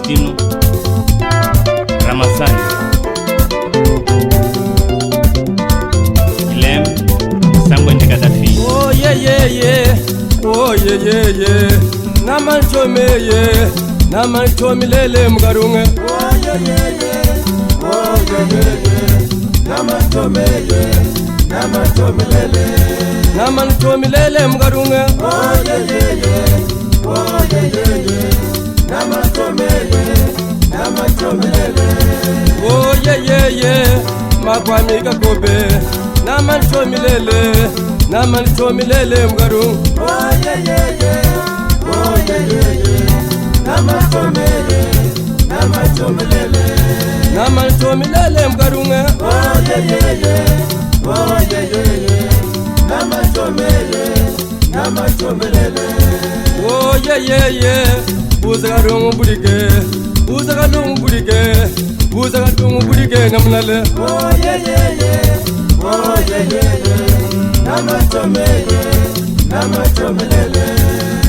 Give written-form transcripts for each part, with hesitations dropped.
Faustino Ramazani Ilem Sambwende Gaddafi. Oh yeah yeah yeah, oh yeah yeah yeah, naman chomeye, naman chomilele mgarunge. Oh yeah yeah yeah, oh yeah yeah yeah, naman chomeye, naman chomilele, naman chomilele mgarunge. Oh yeah yeah yeah, oh yeah yeah yeah, naman chomeye, naman chomilele. Oh yeah yeah yeah, makwamika kobe, naman chomilele, naman chomilele mgarunge. Oh yeah yeah yeah, oh yeah yeah yeah, naman chomeye, naman chomilele, naman chomilele mgarunge. oh yeah yeah yeah, oh yeah yeah yeah, naman chomeye, naman chomilele. Oh yeah yeah yeah, buzagarungu burike, buzagarungu burike, buzagarungu burike ngamnale. Oh yeah yeah yeah, oh yeah yeah yeah, naman chomeye, naman chomilele,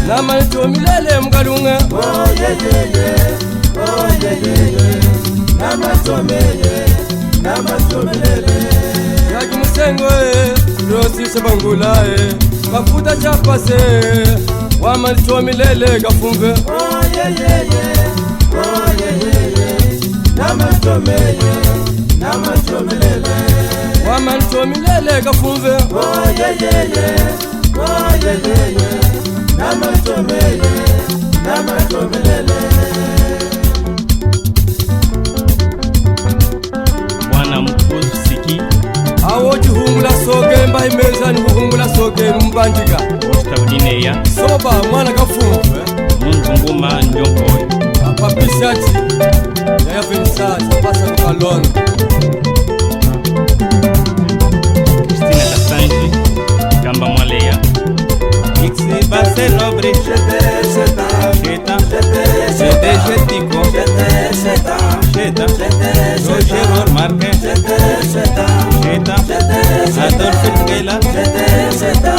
naman chomilele mgarunge. oh yeah yeah yeah, oh yeah yeah yeah, naman chomeye, naman chomilele. Yaki musengo rosi sabangula mafuta chapase, waman chomilele gafumbe. Oh yeah yeah yeah, oh yeah yeah yeah, naman chomeye, naman chomilele, waman chomilele gafumbe. oh yeah yeah yeah, oh yeah yeah yeah, naman chomeye, naman chomilele. Bwana mkuu Siki Awo juhungula soke mba imeza ni buhungula soke mbandiga. Ostaudineya Soba mwana gafumbe. Munzunguma Njonkoi Papisati ya Vincent pasa kalon. Christina Kassanji Gamba Mwaleya Ixi Base Nobre Sheta Sheta Jetiko Sheta Roger Marque Sheta Adolfo Ngela Sheta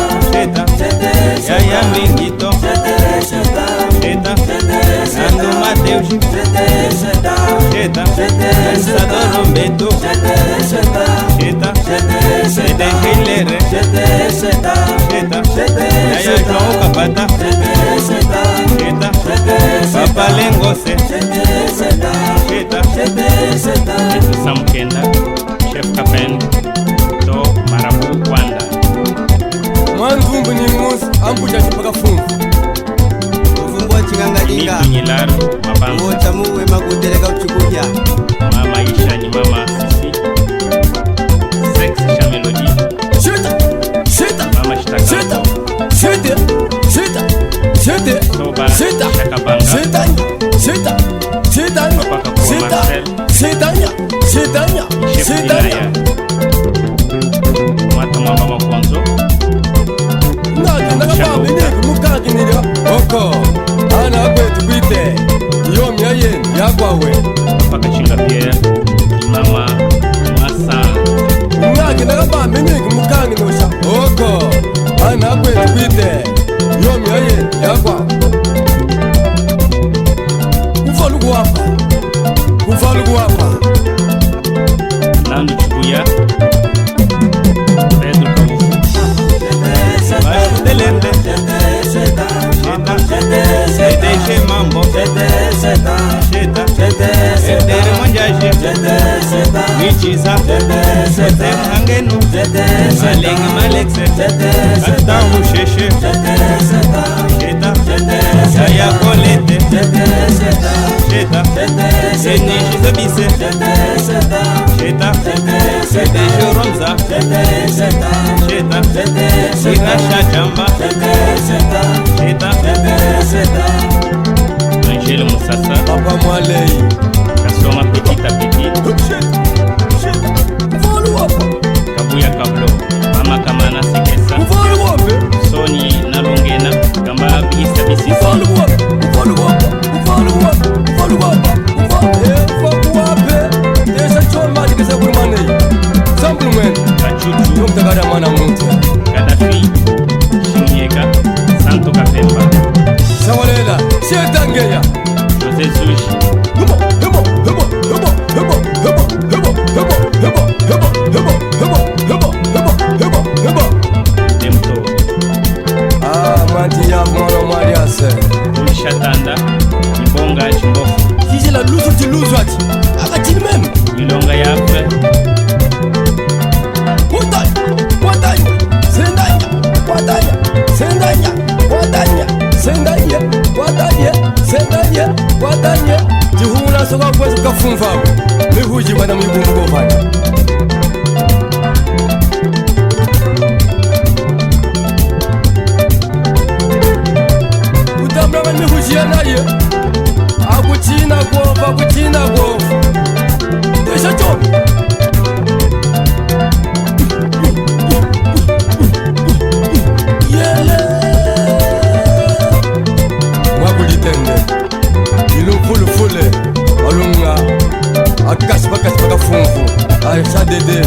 Yaya Mingito Sheta Ando Mateus Sheta Pensador Rombeto Sheta Sede Hilere Sheta Yaya João Capata Sheta Papa Lengose Sheta Etu Samkenda Chef Kapen Do Marabu Kwanda Mwanvumbu ni mus ambuja chipaka fumbu. Uvumbwa chinganga dinga Nyilar Mabanza Mota muwe magudeleka uchukuja Mama Isha ni Mama Sisi Sex Sha Melody Shita, shita, Mama shita, Shitaka shita, shita, shita, Soba shita, Shakabanga shita, shita, shita, Papa Kwa shita, Marcel shita, shita, Chef shita. Dilaya Mata Mama Makonzo Nagi nakaba minegi mukagi nira. Oko, ana kwetu kwite. Yomi ayen yakwawe. Papa Kachinga Pierre Mama Masa Nagi nakaba minegi mukangi nosha. Oko, ana kwetu kwite. Yomi ayen yakwawe. Kufalu kuwapa, kufalu kuwapa. Nando Chukuya Pedro Kabufu Baixo Delende Sheta CDG Mambo Sheta Edere Monjaje Michiza Sheta Hangenu Malengi Malexe Katamu Sheshe Sheta Saya Kolete Sheta Seniji Zabise Sheta CDG Ronza Sheta Sinasha Jamba Sheta Angelo Musasa Papa Mwalei. Kasoma Petit à Petit Shita, kufalu wapa, Kabuya Kablo Mama Kamana Sikesa kufalu wape, Soni Nalongena Gamba Bigisa Bisisi kufalu wape, kufalu wape, kufalu wape, kufalu wape, kufalu wape. Desa choma dikesa kurmane. Supplement. Kachuchu Mtakada mwana muntu. Gaddafi Shingeka Santo Kapemba Sawalela, shetangeya. Jose Sushi watanye jihula soka kwezi kafumfawe mihuji bwana mwibumbu kofanya utamrama mihuji ya naye akuchina kofa akuchina kofa desha chomi ilufulufule alunga akasipakasipa kafunfu asadede